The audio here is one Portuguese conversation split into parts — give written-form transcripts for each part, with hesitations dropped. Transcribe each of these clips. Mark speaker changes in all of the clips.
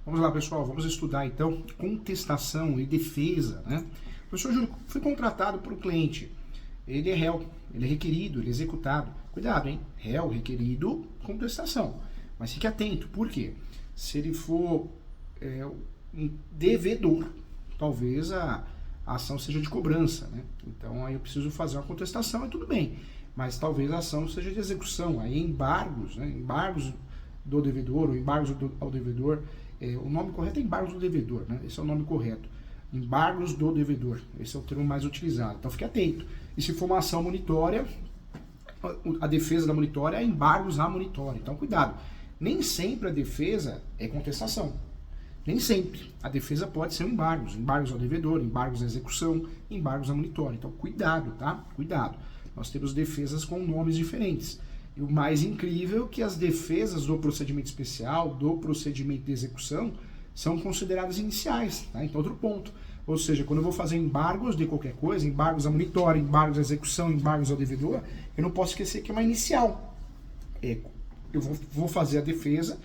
Speaker 1: Vamos lá, pessoal, vamos estudar então contestação e defesa, né? O professor Júlio foi contratado por um cliente, ele é réu, ele é requerido, ele é executado. Cuidado, hein? Réu, requerido, contestação. Mas fique atento, por quê? Se ele for um devedor, talvez a ação seja de cobrança, né? Então aí eu preciso fazer uma contestação e tudo bem. Mas talvez a ação seja de execução, aí embargos, né? Embargos do devedor ou embargos ao devedor. O nome correto é embargos do devedor, né? Esse é o nome correto. Embargos do devedor, esse é o termo mais utilizado. Então fique atento. E se for uma ação monitória, a defesa da monitória é embargos à monitória. Então cuidado. Nem sempre a defesa é contestação. Nem sempre. A defesa pode ser embargos. Embargos ao devedor, embargos à execução, embargos à monitória. Então cuidado, tá? Cuidado. Nós temos defesas com nomes diferentes. E o mais incrível é que as defesas do procedimento especial, do procedimento de execução, são consideradas iniciais, tá? Então, outro ponto. Ou seja, quando eu vou fazer embargos de qualquer coisa, embargos à monitória, embargos à execução, embargos ao devedor, eu não posso esquecer que é uma inicial. Eu vou fazer a defesa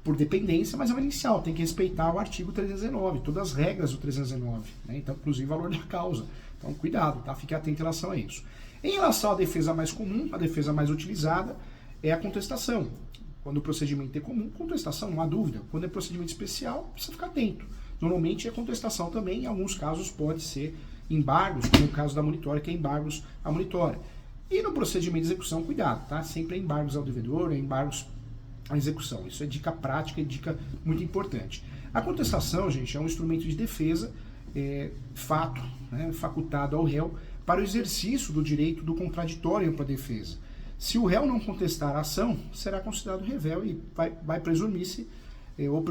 Speaker 1: por dependência, mas é uma inicial. Tem que respeitar o artigo 319, todas as regras do 319, né? Então, inclusive, o valor da causa. Então, cuidado, tá? Fique atento em relação a isso. Em relação à defesa mais comum, a defesa mais utilizada é a contestação. Quando o procedimento é comum, contestação, não há dúvida. Quando é procedimento especial, precisa ficar atento. Normalmente é contestação também, em alguns casos pode ser embargos, como no caso da monitória, que é embargos à monitória. E no procedimento de execução, cuidado, tá? Sempre é embargos ao devedor, é embargos à execução. Isso é dica prática e dica muito importante. A contestação, gente, é um instrumento de defesa, fato, né, facultado ao réu para o exercício do direito do contraditório para a defesa. Se o réu não contestar a ação, será considerado revel e vai presumir-se, ou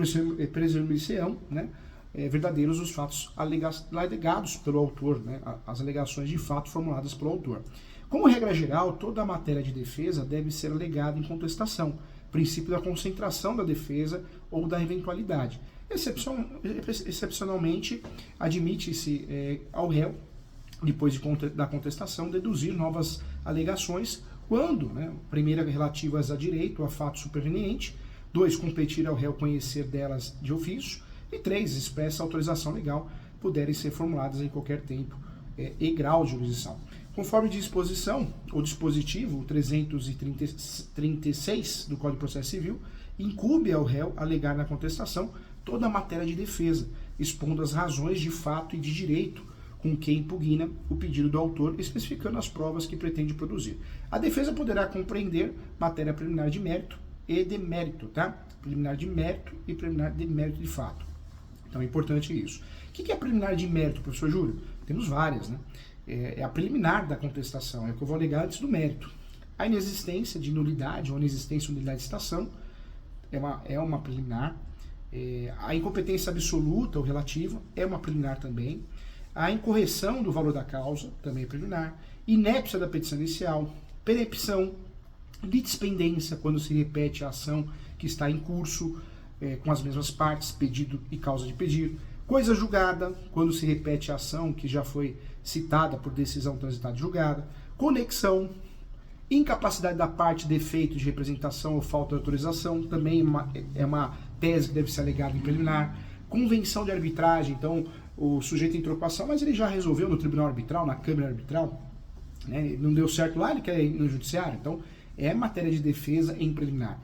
Speaker 1: presumir-se-ão, né, verdadeiros os fatos alegados pelo autor, né, as alegações de fato formuladas pelo autor. Como regra geral, toda a matéria de defesa deve ser alegada em contestação, princípio da concentração da defesa ou da eventualidade. Excepcionalmente, admite-se ao réu, depois da contestação, deduzir novas alegações quando, né, primeira, relativas a direito, a fato superveniente, 2, competir ao réu conhecer delas de ofício, e 3, expressa autorização legal, puderem ser formuladas em qualquer tempo e grau de jurisdição. Conforme disposição, o dispositivo 336 do Código de Processo Civil incumbe ao réu alegar na contestação toda a matéria de defesa, expondo as razões de fato e de direito com que impugna o pedido do autor, especificando as provas que pretende produzir. A defesa poderá compreender matéria preliminar de mérito e de mérito, tá? Preliminar de mérito e preliminar de mérito de fato. Então é importante isso. O que é preliminar de mérito, professor Júlio? Temos várias, né? É a preliminar da contestação, é o que eu vou alegar antes do mérito. A inexistência de nulidade ou inexistência de nulidade de citação é uma preliminar. A incompetência absoluta ou relativa é uma preliminar também. A incorreção do valor da causa também é preliminar. Inépcia da petição inicial, perempção, litispendência, quando se repete a ação que está em curso com as mesmas partes, pedido e causa de pedido. Coisa julgada, quando se repete a ação que já foi citada por decisão transitada julgada. Conexão, incapacidade da parte, defeito de representação ou falta de autorização, também é uma tese que deve ser alegada em preliminar. Convenção de arbitragem, então o sujeito entrou com a ação, mas ele já resolveu no tribunal arbitral, na câmara arbitral, né? Não deu certo lá, ele quer ir no judiciário, então é matéria de defesa em preliminar.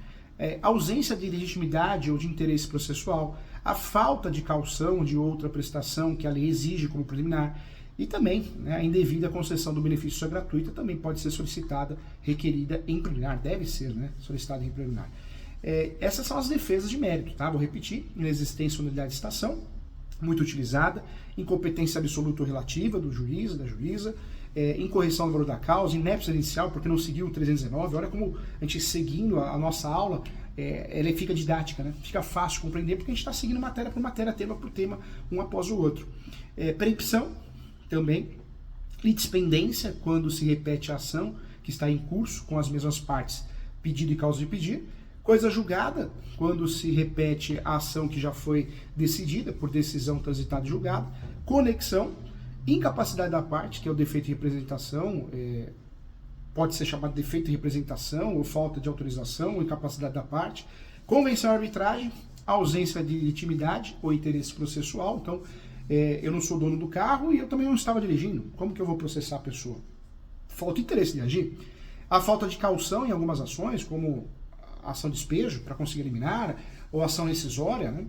Speaker 1: Ausência de legitimidade ou de interesse processual, a falta de caução de outra prestação que a lei exige como preliminar, e também, né, a indevida concessão do benefício gratuita também pode ser solicitada, requerida em preliminar, deve ser, né, solicitada em preliminar. Essas são as defesas de mérito, tá? Vou repetir: inexistência ou nulidade de citação, muito utilizada, incompetência absoluta ou relativa do juiz, da juíza, incorreção do valor da causa, inépcia inicial porque não seguiu o 319. Olha como a gente seguindo a nossa aula, ela fica didática, né? Fica fácil compreender porque a gente está seguindo matéria por matéria, tema por tema, um após o outro. Perempção também, litispendência, quando se repete a ação que está em curso com as mesmas partes, pedido e causa de pedir. Coisa julgada, quando se repete a ação que já foi decidida por decisão transitada e julgada. Conexão, incapacidade da parte, que é o defeito de representação, pode ser chamado de defeito de representação, ou falta de autorização, ou incapacidade da parte. Convenção e arbitragem, a ausência de legitimidade ou interesse processual. Então, eu não sou dono do carro e eu também não estava dirigindo. Como que eu vou processar a pessoa? Falta interesse de agir. A falta de caução em algumas ações, como ação de despejo para conseguir eliminar, ou ação rescisória, né,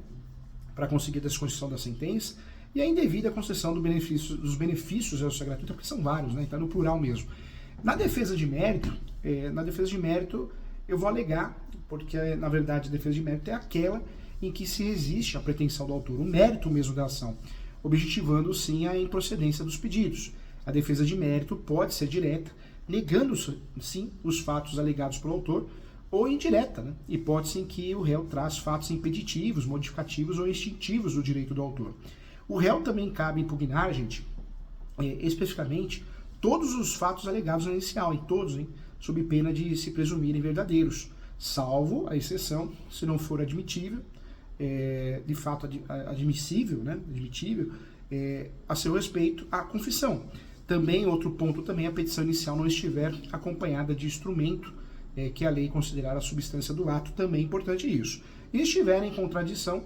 Speaker 1: para conseguir a desconstituição da sentença, e a indevida concessão dos benefícios da justiça gratuita, porque são vários, né, então no plural mesmo. Na defesa de mérito, eu vou alegar, porque na verdade a defesa de mérito é aquela em que se resiste à pretensão do autor, o mérito mesmo da ação, objetivando sim a improcedência dos pedidos. A defesa de mérito pode ser direta, negando sim os fatos alegados pelo autor, ou indireta, né? Hipótese em que o réu traz fatos impeditivos, modificativos ou extintivos do direito do autor. O réu também cabe impugnar, gente, especificamente, todos os fatos alegados na inicial, em todos, hein, sob pena de se presumirem verdadeiros, salvo a exceção, se não for admitível, de fato admissível, né, a seu respeito, a confissão. Também, outro ponto, também a petição inicial não estiver acompanhada de instrumento que a lei considerar a substância do ato, também é importante isso. E estiver em contradição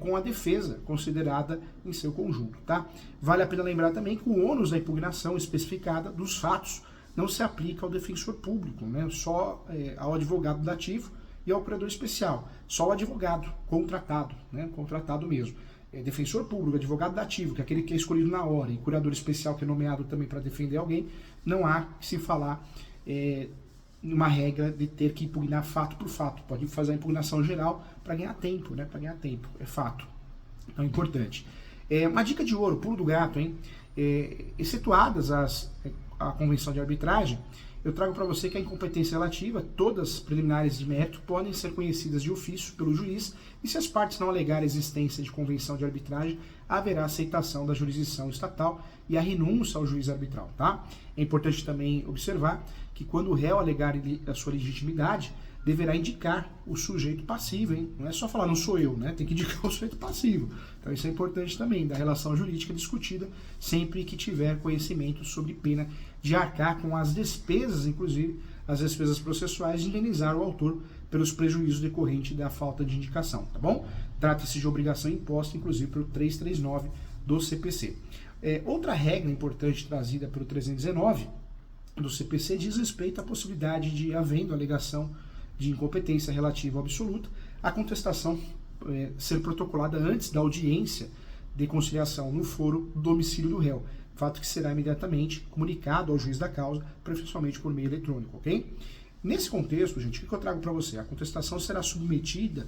Speaker 1: com a defesa considerada em seu conjunto, tá? Vale a pena lembrar também que o ônus da impugnação especificada dos fatos não se aplica ao defensor público, né? Só ao advogado dativo e ao curador especial. Só o advogado contratado, né? Contratado mesmo. Defensor público, advogado dativo, que é aquele que é escolhido na hora, e curador especial que é nomeado também para defender alguém, não há que se falar uma regra de ter que impugnar fato por fato. Pode fazer a impugnação geral para ganhar tempo, né? Para ganhar tempo, é fato. Então é importante. Uma dica de ouro, pulo do gato, hein? Excetuadas a convenção de arbitragem, eu trago para você que a incompetência relativa, todas preliminares de mérito, podem ser conhecidas de ofício pelo juiz, e se as partes não alegarem a existência de convenção de arbitragem, haverá aceitação da jurisdição estatal e a renúncia ao juiz arbitral, tá? É importante também observar que quando o réu alegar a sua legitimidade, deverá indicar o sujeito passivo, hein? Não é só falar, não sou eu, né? Tem que indicar o sujeito passivo. Então isso é importante também, da relação jurídica discutida sempre que tiver conhecimento sobre pena de arcar com as despesas, inclusive as despesas processuais, de indenizar o autor pelos prejuízos decorrentes da falta de indicação, tá bom? Trata-se de obrigação imposta, inclusive, pelo 339 do CPC. Outra regra importante trazida pelo 319 do CPC diz respeito à possibilidade de, havendo alegação de incompetência relativa ou absoluta, a contestação ser protocolada antes da audiência de conciliação no foro do domicílio do réu, fato que será imediatamente comunicado ao juiz da causa, preferencialmente por meio eletrônico, ok? Nesse contexto, gente, o que eu trago para você? A contestação será submetida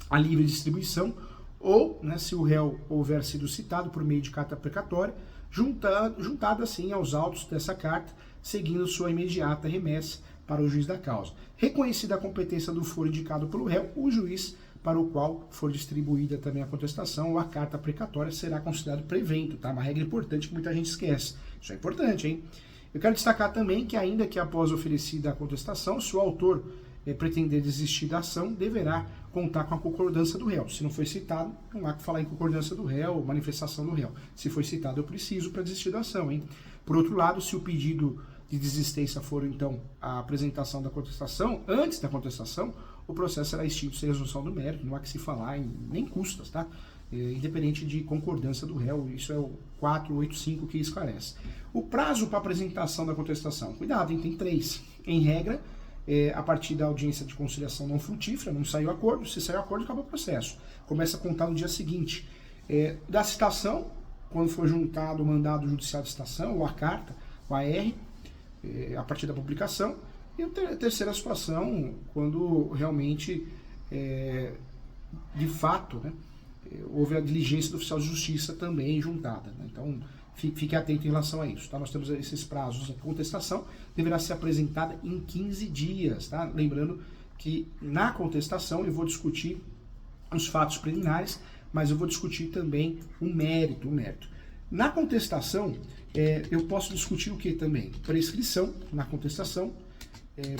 Speaker 1: à livre distribuição ou, né, se o réu houver sido citado por meio de carta precatória, juntada assim aos autos dessa carta, seguindo sua imediata remessa para o juiz da causa. Reconhecida a competência do foro indicado pelo réu, o juiz para o qual for distribuída também a contestação ou a carta precatória será considerado prevento, tá? Uma regra importante que muita gente esquece. Isso é importante, hein? Eu quero destacar também que, ainda que após oferecida a contestação, se o autor pretender desistir da ação, deverá contar com a concordância do réu. Se não foi citado, não há que falar em concordância do réu, manifestação do réu. Se foi citado, eu preciso para desistir da ação, hein? Por outro lado, se o pedido de desistência for, então, a apresentação da contestação, antes da contestação, o processo será extinto sem resolução do mérito, não há que se falar em nem custas, tá? Independente de concordância do réu, isso é o 485 que esclarece. O prazo para apresentação da contestação, cuidado, hein? Tem 3. Em regra, a partir da audiência de conciliação não frutífera, não saiu acordo, se saiu acordo, acaba o processo. Começa a contar no dia seguinte. Da citação, quando for juntado o mandado judicial de citação, ou a carta, o AR, a partir da publicação, e a terceira situação, quando realmente, de fato, né, houve a diligência do oficial de justiça também juntada, né? Então, fique atento em relação a isso, tá? Nós temos esses prazos. A contestação deverá ser apresentada em 15 dias, tá? Lembrando que na contestação eu vou discutir os fatos preliminares, mas eu vou discutir também o mérito. Na contestação, eu posso discutir o que também? Prescrição na contestação,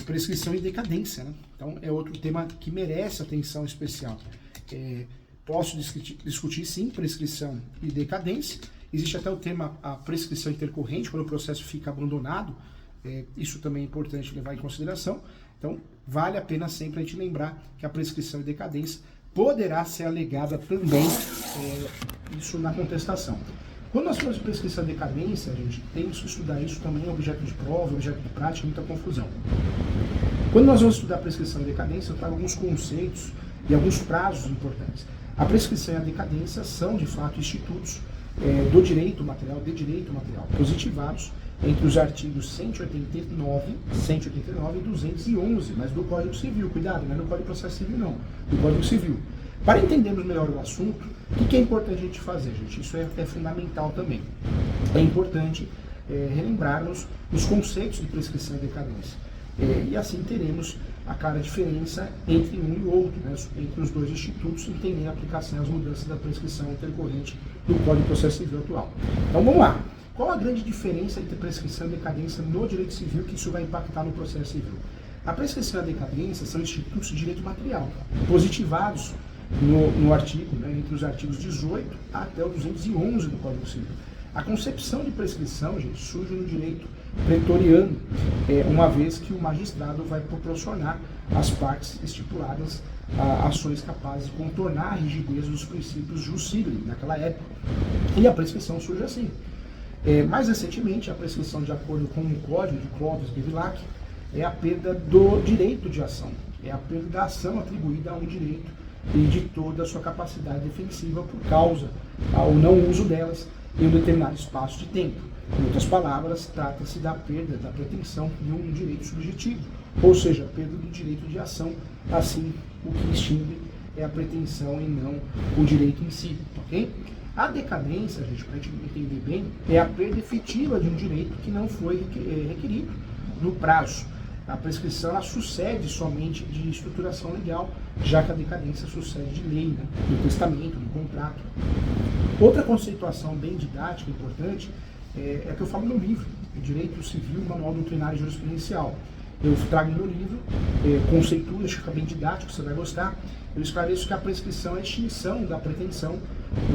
Speaker 1: prescrição e decadência, né? Então é outro tema que merece atenção especial. Posso discutir sim prescrição e decadência. Existe até o tema a prescrição intercorrente, quando o processo fica abandonado. Isso também é importante levar em consideração. Então vale a pena sempre a gente lembrar que a prescrição e decadência poderá ser alegada também isso na contestação. Quando nós falamos de prescrição de decadência, gente, temos que estudar isso também, objeto de prova, objeto de prática, muita confusão. Quando nós vamos estudar prescrição e decadência, eu trago alguns conceitos e alguns prazos importantes. A prescrição e a decadência são, de fato, institutos do direito material, positivados entre os artigos 189 e 211, mas do Código Civil. Cuidado, não é no Código de Processo Civil, não, do Código Civil. Para entendermos melhor o assunto, o que é importante a gente fazer, gente? Isso é fundamental também. É importante relembrarmos os conceitos de prescrição e decadência. E assim teremos a clara diferença entre um e o outro, né? Entre os dois institutos, entendendo a aplicação e as mudanças da prescrição intercorrente do Código de Processo Civil atual. Então vamos lá. Qual a grande diferença entre prescrição e decadência no direito civil que isso vai impactar no processo civil? A prescrição e a decadência são institutos de direito material, positivados no artigo, né, entre os artigos 18 até o 211 do Código Civil. A concepção de prescrição, gente, surge no direito pretoriano, uma vez que o magistrado vai proporcionar às partes estipuladas ações capazes de contornar a rigidez dos princípios jus civile naquela época. E a prescrição surge assim. Mais recentemente, a prescrição, de acordo com o Código de Clovis-Bevilacqua, é a perda do direito de ação, é a perda da ação atribuída a um direito e de toda a sua capacidade defensiva por causa ao não uso delas em um determinado espaço de tempo. Em outras palavras, trata-se da perda da pretensão de um direito subjetivo, ou seja, a perda do direito de ação. Assim, o que extingue é a pretensão e não o direito em si, ok? A decadência, gente, para a gente entender bem, é a perda efetiva de um direito que não foi requerido no prazo. A prescrição ela sucede somente de estruturação legal, já que a decadência sucede de lei, né, do testamento, do contrato. Outra conceituação bem didática importante é que eu falo no livro, o Direito Civil, Manual Doutrinário e Jurisprudencial. Eu trago no livro, conceituo, acho que fica bem didático, você vai gostar. Eu esclareço que a prescrição é a extinção da pretensão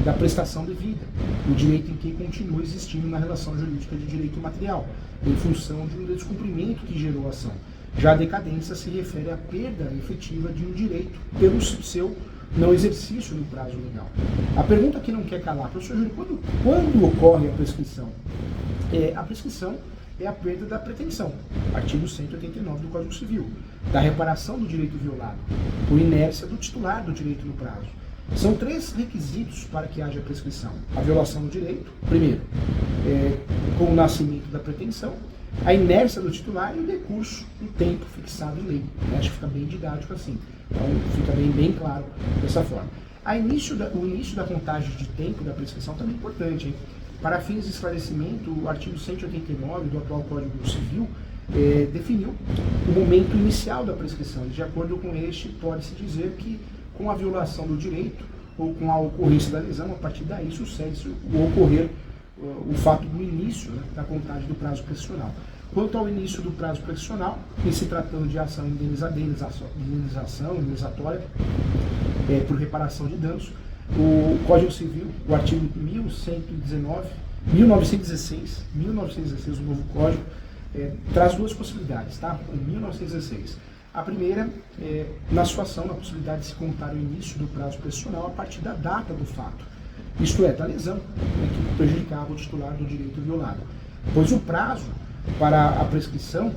Speaker 1: da prestação devida, o direito em que continua existindo na relação jurídica de direito material, em função de um descumprimento que gerou a ação. Já a decadência se refere à perda efetiva de um direito pelo seu não exercício no prazo legal. A pergunta que não quer calar, professor Júlio, quando ocorre a prescrição? A prescrição é a perda da pretensão, artigo 189 do Código Civil, da reparação do direito violado, por inércia do titular do direito no prazo. São três requisitos para que haja prescrição: a violação do direito, primeiro, com o nascimento da pretensão, a inércia do titular e o decurso do tempo fixado em lei. Acho que fica bem didático assim, então fica bem claro dessa forma. O início da contagem de tempo da prescrição também é importante, hein? Para fins de esclarecimento, o artigo 189 do atual Código Civil definiu o momento inicial da prescrição. De acordo com este, pode-se dizer que com a violação do direito ou com a ocorrência da lesão, a partir daí sucede o ocorrer o fato do início, né, da contagem do prazo prescricional. Quanto ao início do prazo prescricional, em se tratando de ação indenizatória por reparação de danos, o Código Civil, o artigo 1916, o novo Código, traz duas possibilidades, tá? Em 1916. A primeira é, na situação, na possibilidade de se contar o início do prazo prescricional a partir da data do fato, isto é, da lesão, né, que prejudicava o titular do direito violado, pois o prazo para a prescrição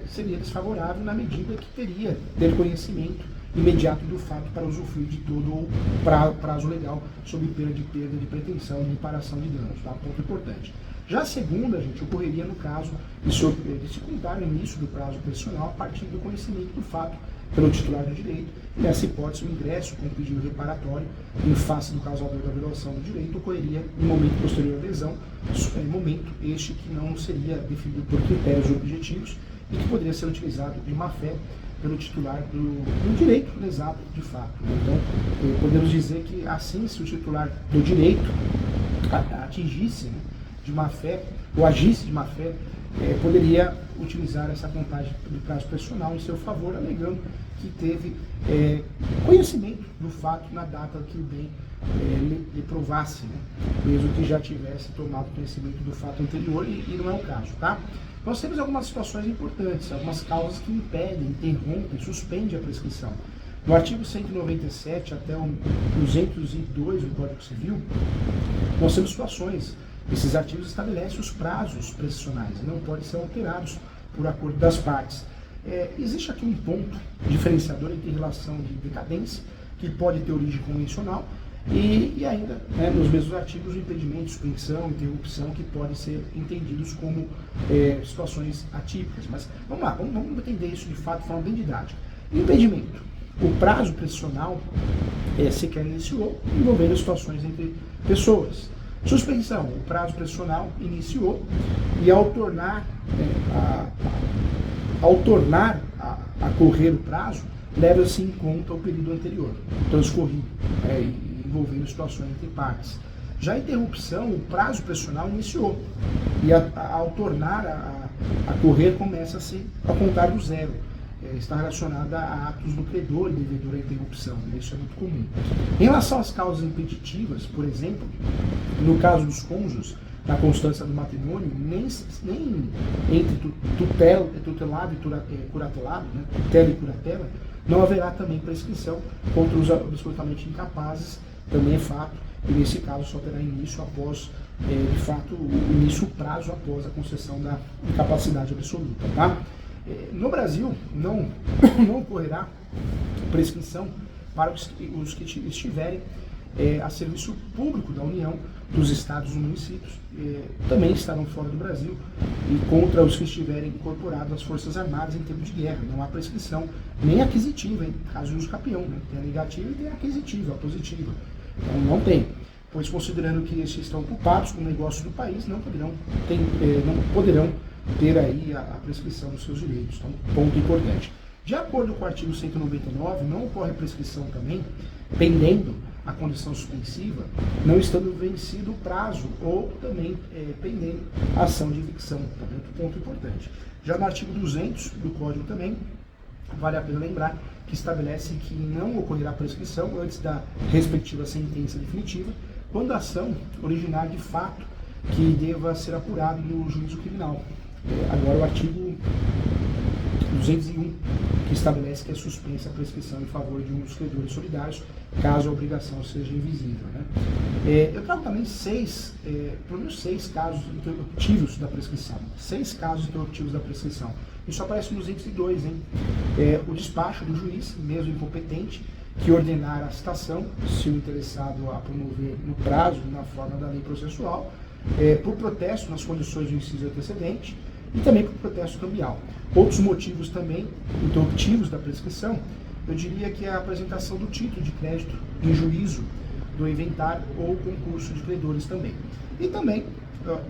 Speaker 1: seria desfavorável na medida que teria ter conhecimento imediato do fato para usufruir de todo o prazo legal sob pena de perda de pretensão e reparação de danos, tá? Ponto importante. Já a segunda, gente, ocorreria no caso de se contar o início do prazo prescricional a partir do conhecimento do fato pelo titular do direito, e nessa hipótese o ingresso com o pedido reparatório em face do causador da violação do direito ocorreria em momento posterior à lesão, momento este que não seria definido por critérios objetivos e que poderia ser utilizado de má fé pelo titular do direito lesado de fato. Então, podemos dizer que assim, se o titular do direito atingisse, né, de má fé, ou agisse de má fé, poderia utilizar essa contagem do prazo prescricional em seu favor, alegando que teve conhecimento do fato na data que o bem lhe provasse, né, mesmo que já tivesse tomado conhecimento do fato anterior, e não é o caso, tá? Nós temos algumas situações importantes, algumas causas que impedem, interrompem, suspendem a prescrição. No artigo 197 até o 202 do Código Civil, nós temos situações. Esses artigos estabelecem os prazos prescricionais e não podem ser alterados por acordo das partes. Existe aqui um ponto diferenciador entre relação de decadência, que pode ter origem convencional, e ainda, nos mesmos artigos, o impedimento, suspensão, interrupção, que podem ser entendidos como situações atípicas. Mas vamos lá, vamos entender isso de fato de forma bem didática. Impedimento. O prazo prescricional sequer iniciou, envolvendo situações entre pessoas. Suspensão. O prazo prescricional iniciou e ao tornar a correr o prazo, leva-se em conta o período anterior, transcorrido, envolvendo situações entre partes. Já a interrupção, o prazo prescricional iniciou e ao tornar a correr, começa-se a contar do zero. Está relacionada a atos do credor e devedor à interrupção. Isso é muito comum. Em relação às causas impeditivas, por exemplo, no caso dos cônjuges, na constância do matrimônio, nem entre tutelado e curatelado, tutela e curatela, não haverá também prescrição contra os absolutamente incapazes, também é fato, e nesse caso só terá início após, de fato, o prazo após a concessão da incapacidade absoluta, tá? No Brasil, não ocorrerá prescrição para os que estiverem a serviço público da União, dos estados e municípios, também estarão fora do Brasil, e contra os que estiverem incorporados às Forças Armadas em tempo de guerra. Não há prescrição nem aquisitiva, caso de uso capião, tem a negativa e tem a aquisitiva, a positiva. Então não tem, pois considerando que estes estão ocupados com o negócio do país, não poderão ter aí a prescrição dos seus direitos. Então, ponto importante. De acordo com o artigo 199, não ocorre prescrição também, pendendo a condição suspensiva, não estando vencido o prazo ou também pendendo a ação de evicção. Também outro ponto importante. Já no artigo 200 do Código também, vale a pena lembrar que estabelece que não ocorrerá prescrição antes da respectiva sentença definitiva, quando a ação originar de fato que deva ser apurado no juízo criminal. Agora o artigo 201, que estabelece que é suspensa a prescrição em favor de um dos credores solidários, caso a obrigação seja invisível. Eu trago também pelo menos seis casos interruptivos da prescrição. 6 casos interruptivos da prescrição. Isso aparece no 202, o despacho do juiz, mesmo incompetente, que ordenar a citação, se o interessado a promover no prazo e na forma da lei processual, por protesto nas condições do inciso antecedente, e também por protesto cambial. Outros motivos também interruptivos da prescrição, eu diria que é a apresentação do título de crédito em juízo do inventário ou concurso de credores também. E também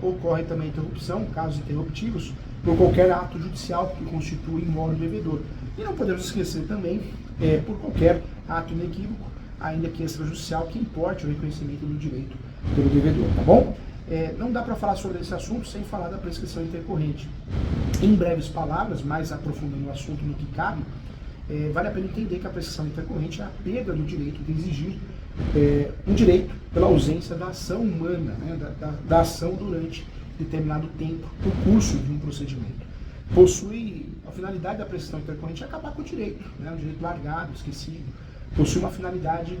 Speaker 1: ocorre também interrupção, casos interruptivos, por qualquer ato judicial que constitui imóvel devedor. E não podemos esquecer também por qualquer ato inequívoco, ainda que extrajudicial, que importe o reconhecimento do direito pelo devedor, tá bom? Não dá para falar sobre esse assunto sem falar da prescrição intercorrente. Em breves palavras, mais aprofundando o assunto no que cabe, vale a pena entender que a prescrição intercorrente é a perda do direito de exigir um direito pela ausência da ação humana, da ação durante determinado tempo, no curso de um procedimento. A finalidade da prescrição intercorrente é acabar com o direito, um direito largado, esquecido. Possui uma finalidade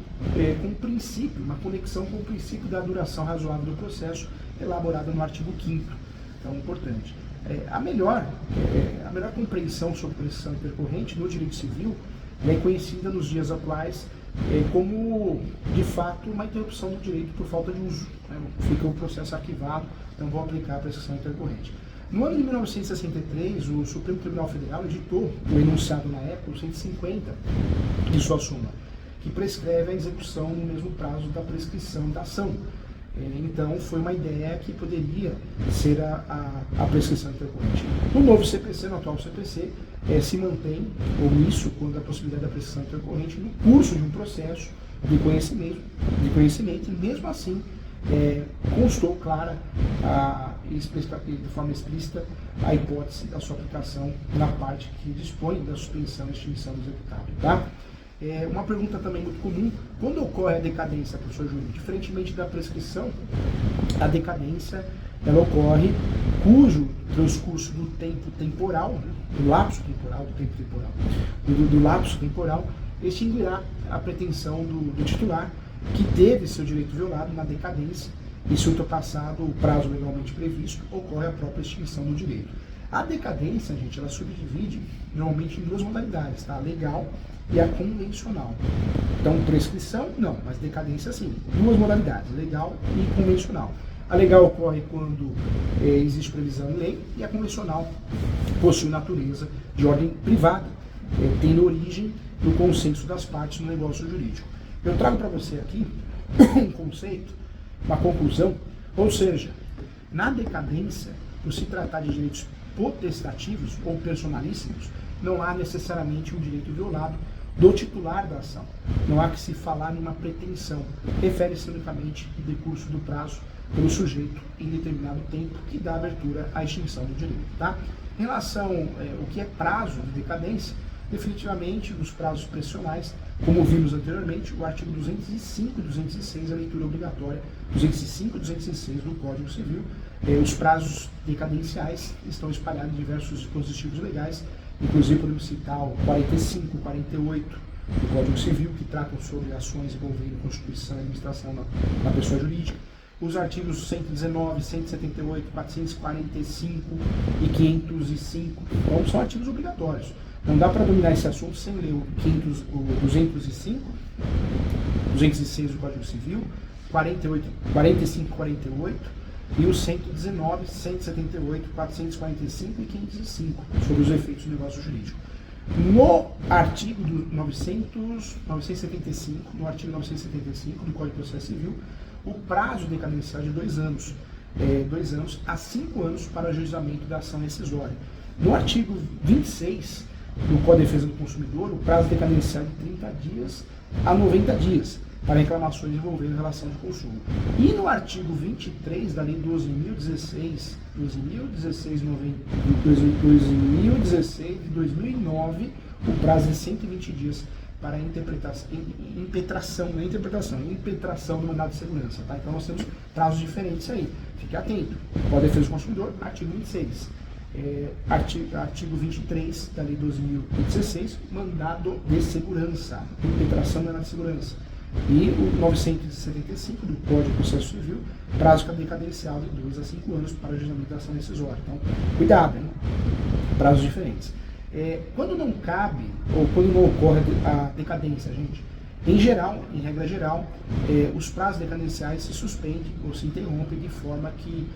Speaker 1: com o princípio, uma conexão com o princípio da duração razoável do processo, elaborado no artigo 5º. Então, importante. A melhor compreensão sobre prescrição intercorrente no direito civil é conhecida nos dias atuais como, de fato, uma interrupção do direito por falta de uso. Fica o processo arquivado, então vou aplicar a prescrição intercorrente. No ano de 1963, o Supremo Tribunal Federal editou o enunciado na época, o 150 de sua súmula, que prescreve a execução no mesmo prazo da prescrição da ação. Então, foi uma ideia que poderia ser a prescrição intercorrente. No novo CPC, no atual CPC, se mantém omisso quando a possibilidade da prescrição intercorrente no curso de um processo de conhecimento e mesmo assim constou clara de forma explícita a hipótese da sua aplicação na parte que dispõe da suspensão e extinção do executado. Tá? Uma pergunta também muito comum: quando ocorre a decadência, professor Júlio? Diferentemente da prescrição, a decadência ela ocorre cujo transcurso do tempo temporal, do lapso temporal, extinguirá a pretensão do titular que teve seu direito violado na decadência e, se ultrapassado o prazo legalmente previsto, ocorre a própria extinção do direito. A decadência, gente, ela subdivide normalmente em duas modalidades, tá? A legal e a convencional. Então, prescrição, não, mas decadência, sim. Duas modalidades, legal e convencional. A legal ocorre quando existe previsão em lei e a convencional possui natureza de ordem privada, tendo origem no consenso das partes no negócio jurídico. Eu trago para você aqui um conceito, uma conclusão, ou seja, na decadência, por se tratar de direitos potestativos ou personalíssimos, não há necessariamente um direito violado do titular da ação. Não há que se falar numa pretensão. Refere-se unicamente ao decurso do prazo pelo sujeito em determinado tempo que dá abertura à extinção do direito. Tá? Em relação ao que é prazo de decadência, definitivamente os prazos pressionais, como vimos anteriormente, o artigo 205 e 206, a leitura obrigatória, 205 e 206 do Código Civil, os prazos decadenciais estão espalhados em diversos dispositivos legais, inclusive podemos citar o 45, 48 do Código Civil, que tratam sobre ações envolvendo constituição e administração da pessoa jurídica, os artigos 119, 178, 445 e 505, então são artigos obrigatórios. Não dá para dominar esse assunto sem ler o 205, 206 do Código Civil, 45, 48 e os 119, 178, 445 e 505 sobre os efeitos do negócio jurídico. No artigo 975, no artigo 975 do Código de Processo Civil, o prazo decadencial é de 2 anos, 2 anos a 5 anos para ajuizamento da ação rescisória. No artigo 26 do Código de Defesa do Consumidor, o prazo decadencial é de 30 dias a 90 dias para reclamações envolvendo relação de consumo. E no artigo 23 da Lei 12.016 de 2009, o prazo é 120 dias para impetração do mandado de segurança. Tá? Então nós temos prazos diferentes aí. Fique atento. Código de Defesa do Consumidor, artigo 26. Artigo 23 da Lei 12.016, mandado de segurança, impetração do mandado de segurança. E o 975 do Código de Processo Civil, prazo decadencial de 2 a 5 anos para ajuizamento da ação rescisória. Então, cuidado, hein? Prazos diferentes. Quando não cabe, ou quando não ocorre a decadência, gente, em geral, em regra geral, os prazos decadenciais se suspendem ou se interrompem de forma que,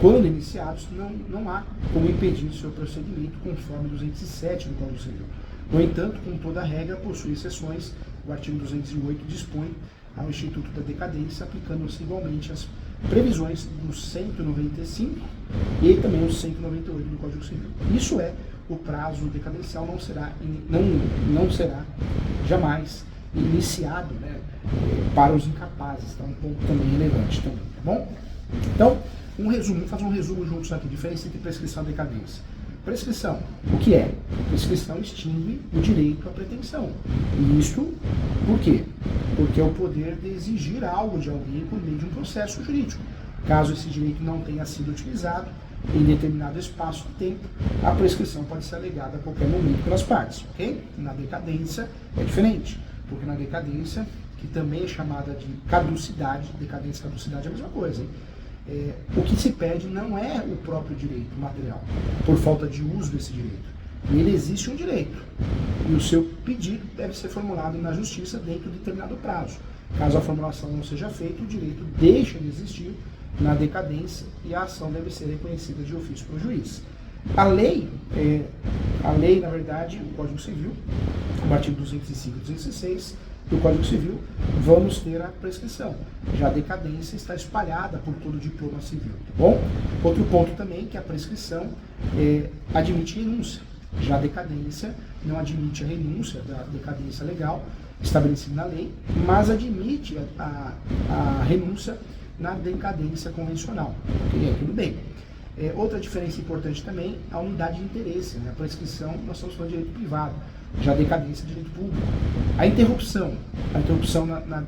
Speaker 1: quando iniciados, não há como impedir o seu procedimento conforme 207 do Código Civil. No entanto, com toda regra, possui exceções. O artigo 208 dispõe ao Instituto da Decadência, aplicando-se igualmente as previsões do 195 e também o 198 do Código Civil. Isso é, o prazo decadencial não será jamais iniciado, né, para os incapazes. Tá? Um ponto também relevante também, tá bom? Então, vamos fazer um resumo juntos aqui, diferença entre prescrição e decadência. Prescrição, o que é? Prescrição extingue o direito à pretensão. E isso, por quê? Porque é o poder de exigir algo de alguém por meio de um processo jurídico. Caso esse direito não tenha sido utilizado em determinado espaço de tempo, a prescrição pode ser alegada a qualquer momento pelas partes, ok? Na decadência é diferente, porque na decadência, que também é chamada de caducidade, decadência e caducidade é a mesma coisa, hein? O que se pede não é o próprio direito material, por falta de uso desse direito. Ele existe um direito, e o seu pedido deve ser formulado na justiça dentro de determinado prazo. Caso a formulação não seja feita, o direito deixa de existir na decadência e a ação deve ser reconhecida de ofício pelo juiz. A lei, na verdade, o Código Civil, o artigo 205 e 206 do Código Civil, vamos ter a prescrição. Já a decadência está espalhada por todo o diploma civil, tá bom? Outro ponto também que a prescrição admite renúncia. Já a decadência não admite a renúncia da decadência legal estabelecida na lei, mas admite a renúncia na decadência convencional. Ok? Tudo bem. Outra diferença importante também, a unidade de interesse. Né? A prescrição, nós estamos falando de direito privado, já a decadência de direito público. A interrupção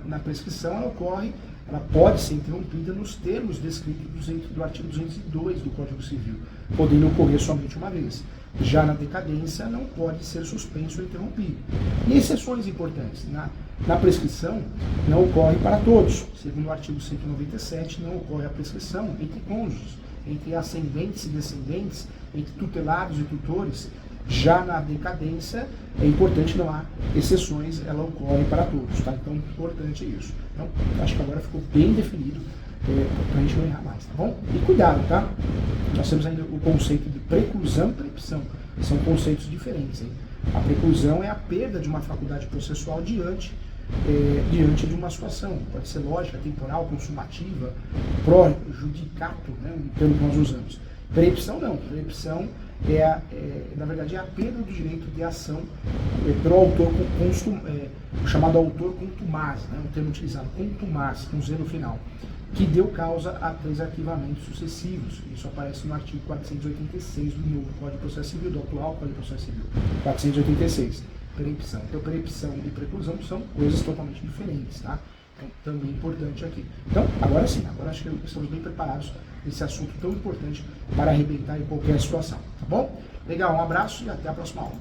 Speaker 1: na prescrição ela ocorre ela pode ser interrompida nos termos descritos do artigo 202 do Código Civil, podendo ocorrer somente uma vez. Já na decadência, não pode ser suspenso ou interrompido. E exceções importantes. Na prescrição, não ocorre para todos. Segundo o artigo 197, não ocorre a prescrição entre cônjuges, entre ascendentes e descendentes, entre tutelados e tutores. Já na decadência, é importante, não há exceções, ela ocorre para todos, tá? Então, importante isso. Então, acho que agora ficou bem definido, para a gente não errar mais, tá bom? E cuidado, tá? Nós temos ainda o conceito de preclusão e preempção. São conceitos diferentes, hein? A preclusão é a perda de uma faculdade processual diante de uma situação. Pode ser lógica, temporal, consumativa, pró-judicato, né? Um termo que nós usamos. Preempção não. Preempção na verdade, é a perda do direito de ação pelo autor, chamado autor contumaz, né? Um termo utilizado, contumaz, com Z no final, que deu causa a 3 arquivamentos sucessivos. Isso aparece no artigo 486 do novo Código de Processo Civil, do atual Código de Processo Civil, 486. Preempção. Então, preempção e preclusão são coisas totalmente diferentes, tá? Então, também importante aqui. Então, agora sim, agora acho que estamos bem preparados nesse assunto tão importante para arrebentar em qualquer situação, tá bom? Legal, um abraço e até a próxima aula.